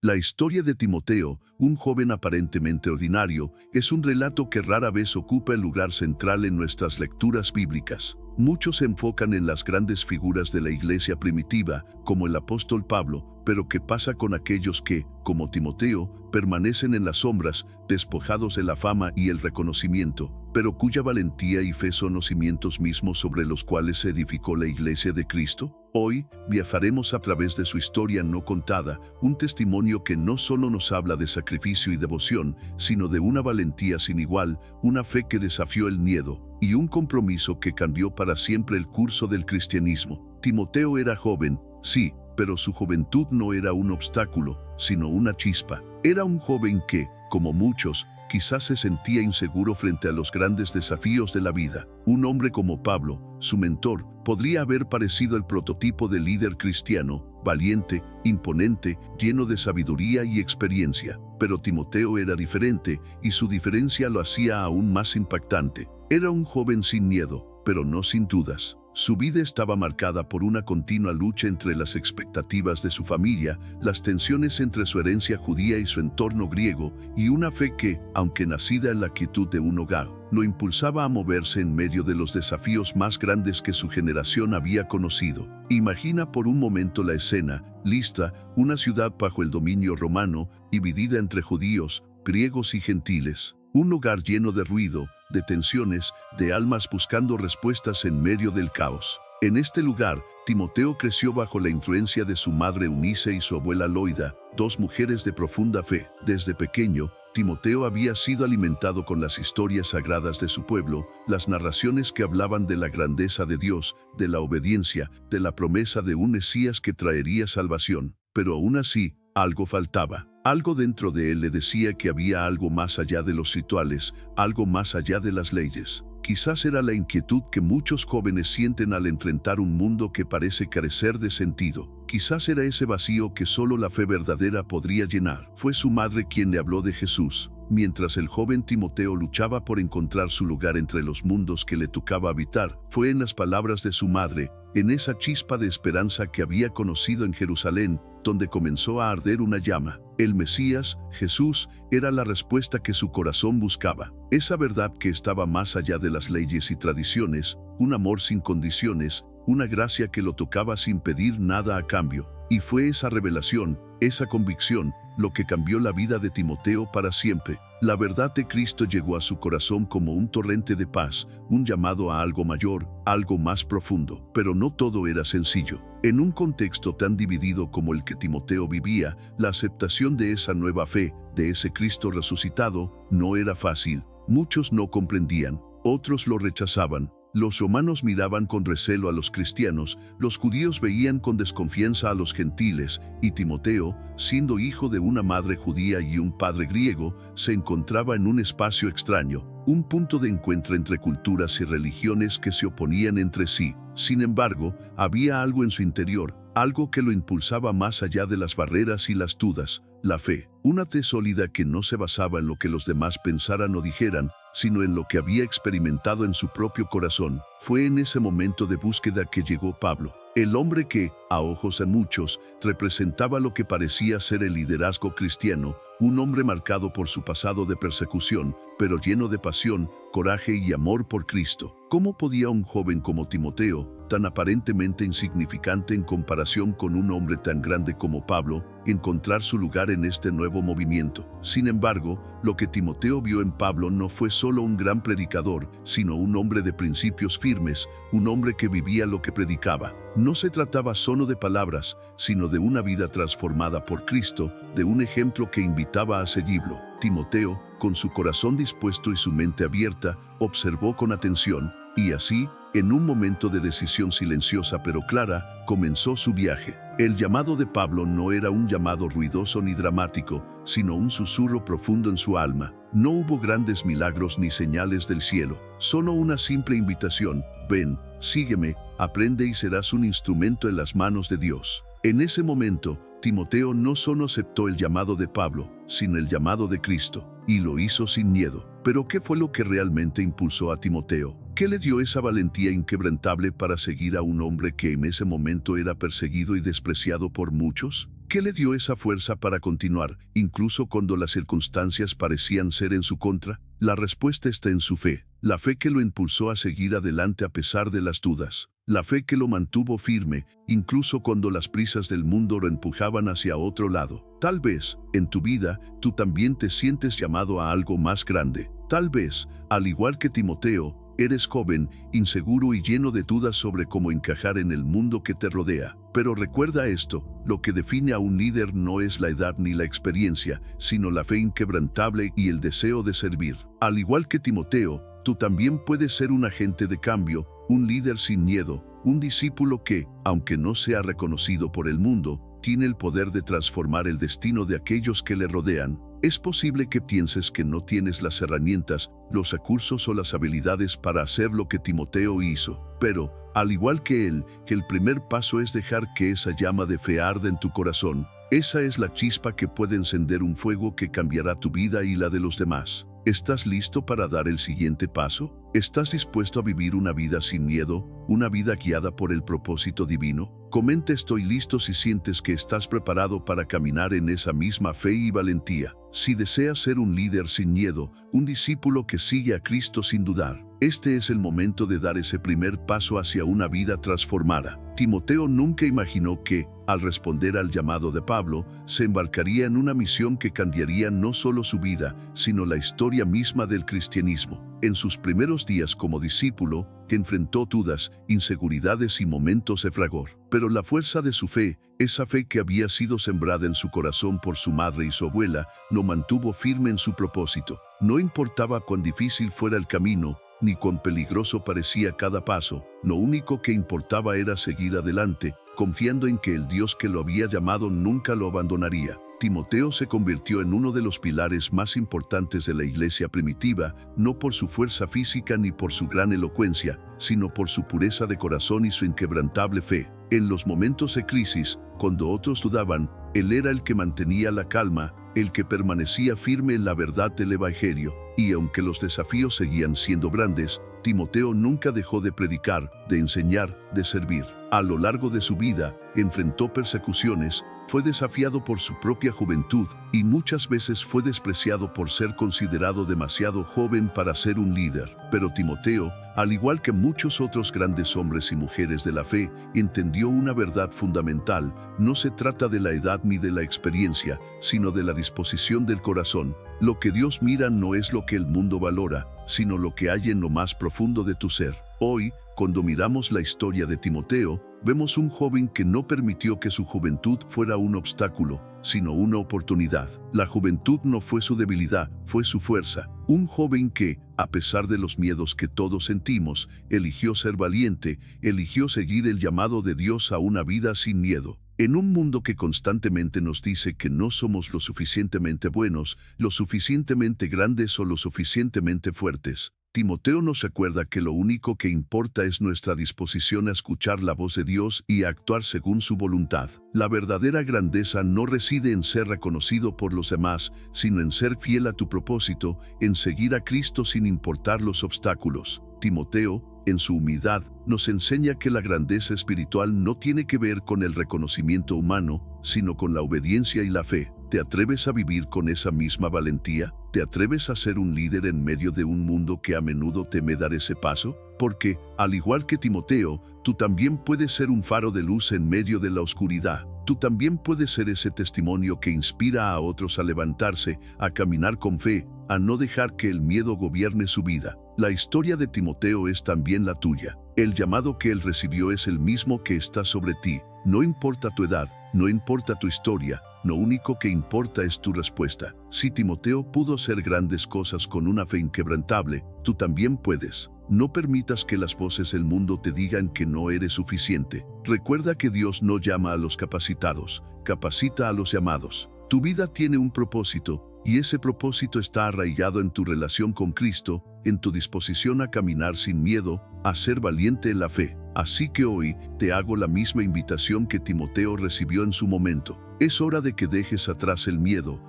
La historia de Timoteo, un joven aparentemente ordinario, es un relato que rara vez ocupa el lugar central en nuestras lecturas bíblicas. Muchos se enfocan en las grandes figuras de la iglesia primitiva, como el apóstol Pablo, pero ¿qué pasa con aquellos que, como Timoteo, permanecen en las sombras, despojados de la fama y el reconocimiento, pero cuya valentía y fe son los cimientos mismos sobre los cuales se edificó la iglesia de Cristo? Hoy, viajaremos a través de su historia no contada, un testimonio que no solo nos habla de sacrificio y devoción, sino de una valentía sin igual, una fe que desafió el miedo, y un compromiso que cambió para siempre el curso del cristianismo. Timoteo era joven, sí, pero su juventud no era un obstáculo, sino una chispa. Era un joven que, como muchos, quizás se sentía inseguro frente a los grandes desafíos de la vida. Un hombre como Pablo, su mentor, podría haber parecido el prototipo de líder cristiano, valiente, imponente, lleno de sabiduría y experiencia. Pero Timoteo era diferente, y su diferencia lo hacía aún más impactante. Era un joven sin miedo, pero no sin dudas. Su vida estaba marcada por una continua lucha entre las expectativas de su familia, las tensiones entre su herencia judía y su entorno griego, y una fe que, aunque nacida en la quietud de un hogar, lo impulsaba a moverse en medio de los desafíos más grandes que su generación había conocido. Imagina por un momento la escena: Listra, una ciudad bajo el dominio romano, dividida entre judíos, griegos y gentiles. Un lugar lleno de ruido, de tensiones, de almas buscando respuestas en medio del caos. En este lugar, Timoteo creció bajo la influencia de su madre Eunice y su abuela Loida, dos mujeres de profunda fe. Desde pequeño, Timoteo había sido alimentado con las historias sagradas de su pueblo, las narraciones que hablaban de la grandeza de Dios, de la obediencia, de la promesa de un Mesías que traería salvación. Pero aún así, algo faltaba. Algo dentro de él le decía que había algo más allá de los rituales, algo más allá de las leyes. Quizás era la inquietud que muchos jóvenes sienten al enfrentar un mundo que parece carecer de sentido. Quizás era ese vacío que solo la fe verdadera podría llenar. Fue su madre quien le habló de Jesús, mientras el joven Timoteo luchaba por encontrar su lugar entre los mundos que le tocaba habitar. Fue en las palabras de su madre, en esa chispa de esperanza que había conocido en Jerusalén, donde comenzó a arder una llama. El Mesías, Jesús, era la respuesta que su corazón buscaba. Esa verdad que estaba más allá de las leyes y tradiciones, un amor sin condiciones, una gracia que lo tocaba sin pedir nada a cambio. Y fue esa revelación, esa convicción, lo que cambió la vida de Timoteo para siempre. La verdad de Cristo llegó a su corazón como un torrente de paz, un llamado a algo mayor, algo más profundo. Pero no todo era sencillo. En un contexto tan dividido como el que Timoteo vivía, la aceptación de esa nueva fe, de ese Cristo resucitado, no era fácil. Muchos no comprendían, otros lo rechazaban. Los romanos miraban con recelo a los cristianos, los judíos veían con desconfianza a los gentiles, y Timoteo, siendo hijo de una madre judía y un padre griego, se encontraba en un espacio extraño, un punto de encuentro entre culturas y religiones que se oponían entre sí. Sin embargo, había algo en su interior, algo que lo impulsaba más allá de las barreras y las dudas: la fe. Una fe sólida que no se basaba en lo que los demás pensaran o dijeran, sino en lo que había experimentado en su propio corazón. Fue en ese momento de búsqueda que llegó Pablo, el hombre que, a ojos de muchos, representaba lo que parecía ser el liderazgo cristiano, un hombre marcado por su pasado de persecución, pero lleno de pasión, coraje y amor por Cristo. ¿Cómo podía un joven como Timoteo, tan aparentemente insignificante en comparación con un hombre tan grande como Pablo, encontrar su lugar en este nuevo movimiento? Sin embargo, lo que Timoteo vio en Pablo no fue solo un gran predicador, sino un hombre de principios firmes, un hombre que vivía lo que predicaba. No se trataba solo de palabras, sino de una vida transformada por Cristo, de un ejemplo que invitaba a seguirlo. Timoteo, con su corazón dispuesto y su mente abierta, observó con atención, y así, en un momento de decisión silenciosa pero clara, comenzó su viaje. El llamado de Pablo no era un llamado ruidoso ni dramático, sino un susurro profundo en su alma. No hubo grandes milagros ni señales del cielo, solo una simple invitación: ven, sígueme, aprende y serás un instrumento en las manos de Dios. En ese momento, Timoteo no solo aceptó el llamado de Pablo, sino el llamado de Cristo, y lo hizo sin miedo. Pero ¿qué fue lo que realmente impulsó a Timoteo? ¿Qué le dio esa valentía inquebrantable para seguir a un hombre que en ese momento era perseguido y despreciado por muchos? qué le dio esa fuerza para continuar, incluso cuando las circunstancias parecían ser en su contra? La respuesta está en su fe, la fe que lo impulsó a seguir adelante a pesar de las dudas, la fe que lo mantuvo firme, incluso cuando las prisas del mundo lo empujaban hacia otro lado. Tal vez, en tu vida, tú también te sientes llamado a algo más grande. Tal vez, al igual que Timoteo, eres joven, inseguro y lleno de dudas sobre cómo encajar en el mundo que te rodea. Pero recuerda esto, lo que define a un líder no es la edad ni la experiencia, sino la fe inquebrantable y el deseo de servir. Al igual que Timoteo, tú también puedes ser un agente de cambio, un líder sin miedo, un discípulo que, aunque no sea reconocido por el mundo, tiene el poder de transformar el destino de aquellos que le rodean. Es posible que pienses que no tienes las herramientas, los recursos o las habilidades para hacer lo que Timoteo hizo, pero, al igual que él, que el primer paso es dejar que esa llama de fe arde en tu corazón. Esa es la chispa que puede encender un fuego que cambiará tu vida y la de los demás. ¿Estás listo para dar el siguiente paso? ¿Estás dispuesto a vivir una vida sin miedo, una vida guiada por el propósito divino? Comenta "estoy listo" si sientes que estás preparado para caminar en esa misma fe y valentía. Si deseas ser un líder sin miedo, un discípulo que sigue a Cristo sin dudar, este es el momento de dar ese primer paso hacia una vida transformada. Timoteo nunca imaginó que, al responder al llamado de Pablo, se embarcaría en una misión que cambiaría no solo su vida, sino la historia misma del cristianismo. En sus primeros días como discípulo, que enfrentó dudas, inseguridades y momentos de fragor. Pero la fuerza de su fe, esa fe que había sido sembrada en su corazón por su madre y su abuela, lo mantuvo firme en su propósito. No importaba cuán difícil fuera el camino, ni cuán peligroso parecía cada paso, lo único que importaba era seguir adelante, confiando en que el Dios que lo había llamado nunca lo abandonaría. Timoteo se convirtió en uno de los pilares más importantes de la iglesia primitiva, no por su fuerza física ni por su gran elocuencia, sino por su pureza de corazón y su inquebrantable fe. En los momentos de crisis, cuando otros dudaban, él era el que mantenía la calma, el que permanecía firme en la verdad del Evangelio. Y aunque los desafíos seguían siendo grandes, Timoteo nunca dejó de predicar, de enseñar, de servir. A lo largo de su vida, enfrentó persecuciones, fue desafiado por su propia juventud y muchas veces fue despreciado por ser considerado demasiado joven para ser un líder. Pero Timoteo, al igual que muchos otros grandes hombres y mujeres de la fe, entendió una verdad fundamental: no se trata de la edad ni de la experiencia, sino de la disposición del corazón. Lo que Dios mira no es lo que el mundo valora, sino lo que hay en lo más profundo de tu ser. Hoy, cuando miramos la historia de Timoteo, vemos un joven que no permitió que su juventud fuera un obstáculo, sino una oportunidad. La juventud no fue su debilidad, fue su fuerza. Un joven que, a pesar de los miedos que todos sentimos, eligió ser valiente, eligió seguir el llamado de Dios a una vida sin miedo. En un mundo que constantemente nos dice que no somos lo suficientemente buenos, lo suficientemente grandes o lo suficientemente fuertes, Timoteo nos recuerda que lo único que importa es nuestra disposición a escuchar la voz de Dios y a actuar según su voluntad. La verdadera grandeza no reside en ser reconocido por los demás, sino en ser fiel a tu propósito, en seguir a Cristo sin importar los obstáculos. Timoteo, en su humildad, nos enseña que la grandeza espiritual no tiene que ver con el reconocimiento humano, sino con la obediencia y la fe. ¿Te atreves a vivir con esa misma valentía? ¿Te atreves a ser un líder en medio de un mundo que a menudo teme dar ese paso? Porque, al igual que Timoteo, tú también puedes ser un faro de luz en medio de la oscuridad. Tú también puedes ser ese testimonio que inspira a otros a levantarse, a caminar con fe, a no dejar que el miedo gobierne su vida. La historia de Timoteo es también la tuya. El llamado que él recibió es el mismo que está sobre ti. No importa tu edad, no importa tu historia, lo único que importa es tu respuesta. Si Timoteo pudo hacer grandes cosas con una fe inquebrantable, tú también puedes. No permitas que las voces del mundo te digan que no eres suficiente. Recuerda que Dios no llama a los capacitados, capacita a los llamados. Tu vida tiene un propósito, y ese propósito está arraigado en tu relación con Cristo, en tu disposición a caminar sin miedo, a ser valiente en la fe. Así que hoy te hago la misma invitación que Timoteo recibió en su momento. Es hora de que dejes atrás el miedo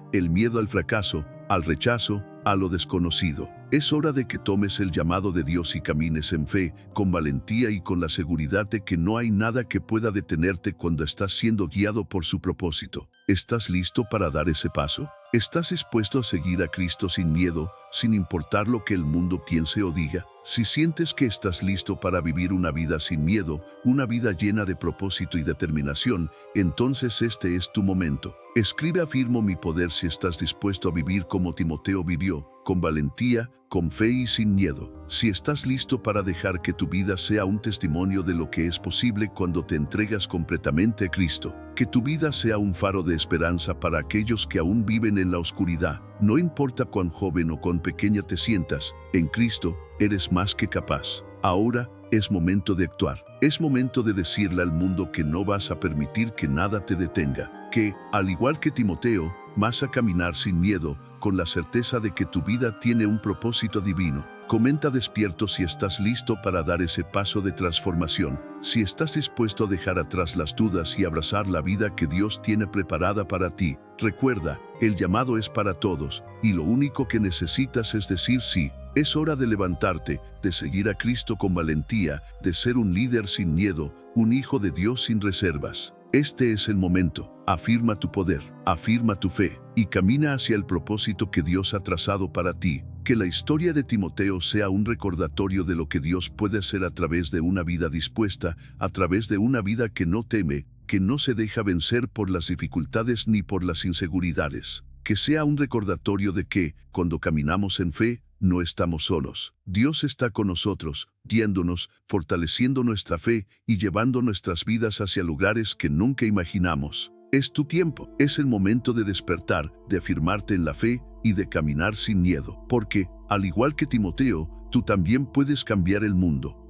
al fracaso, al rechazo, a lo desconocido. Es hora de que tomes el llamado de Dios y camines en fe, con valentía y con la seguridad de que no hay nada que pueda detenerte cuando estás siendo guiado por su propósito. ¿Estás listo para dar ese paso? ¿Estás dispuesto a seguir a Cristo sin miedo, sin importar lo que el mundo piense o diga? Si sientes que estás listo para vivir una vida sin miedo, una vida llena de propósito y determinación, entonces este es tu momento. Escribe "Afirmo mi poder" si estás dispuesto a vivir como Timoteo vivió, con valentía, con fe y sin miedo. Si estás listo para dejar que tu vida sea un testimonio de lo que es posible cuando te entregas completamente a Cristo. Que tu vida sea un faro de esperanza para aquellos que aún viven en la oscuridad. No importa cuán joven o cuán pequeña te sientas, en Cristo eres más que capaz. Ahora es momento de actuar. Es momento de decirle al mundo que no vas a permitir que nada te detenga. Que, al igual que Timoteo, vas a caminar sin miedo, con la certeza de que tu vida tiene un propósito divino. Comenta despierto si estás listo para dar ese paso de transformación. Si estás dispuesto a dejar atrás las dudas y abrazar la vida que Dios tiene preparada para ti. Recuerda, el llamado es para todos, y lo único que necesitas es decir sí. Es hora de levantarte, de seguir a Cristo con valentía, de ser un líder sin miedo, un hijo de Dios sin reservas. Este es el momento. Afirma tu poder, afirma tu fe, y camina hacia el propósito que Dios ha trazado para ti. Que la historia de Timoteo sea un recordatorio de lo que Dios puede hacer a través de una vida dispuesta, a través de una vida que no teme, que no se deja vencer por las dificultades ni por las inseguridades. Que sea un recordatorio de que, cuando caminamos en fe, no estamos solos. Dios está con nosotros, guiándonos, fortaleciendo nuestra fe y llevando nuestras vidas hacia lugares que nunca imaginamos. Es tu tiempo, es el momento de despertar, de afirmarte en la fe y de caminar sin miedo. Porque, al igual que Timoteo, tú también puedes cambiar el mundo.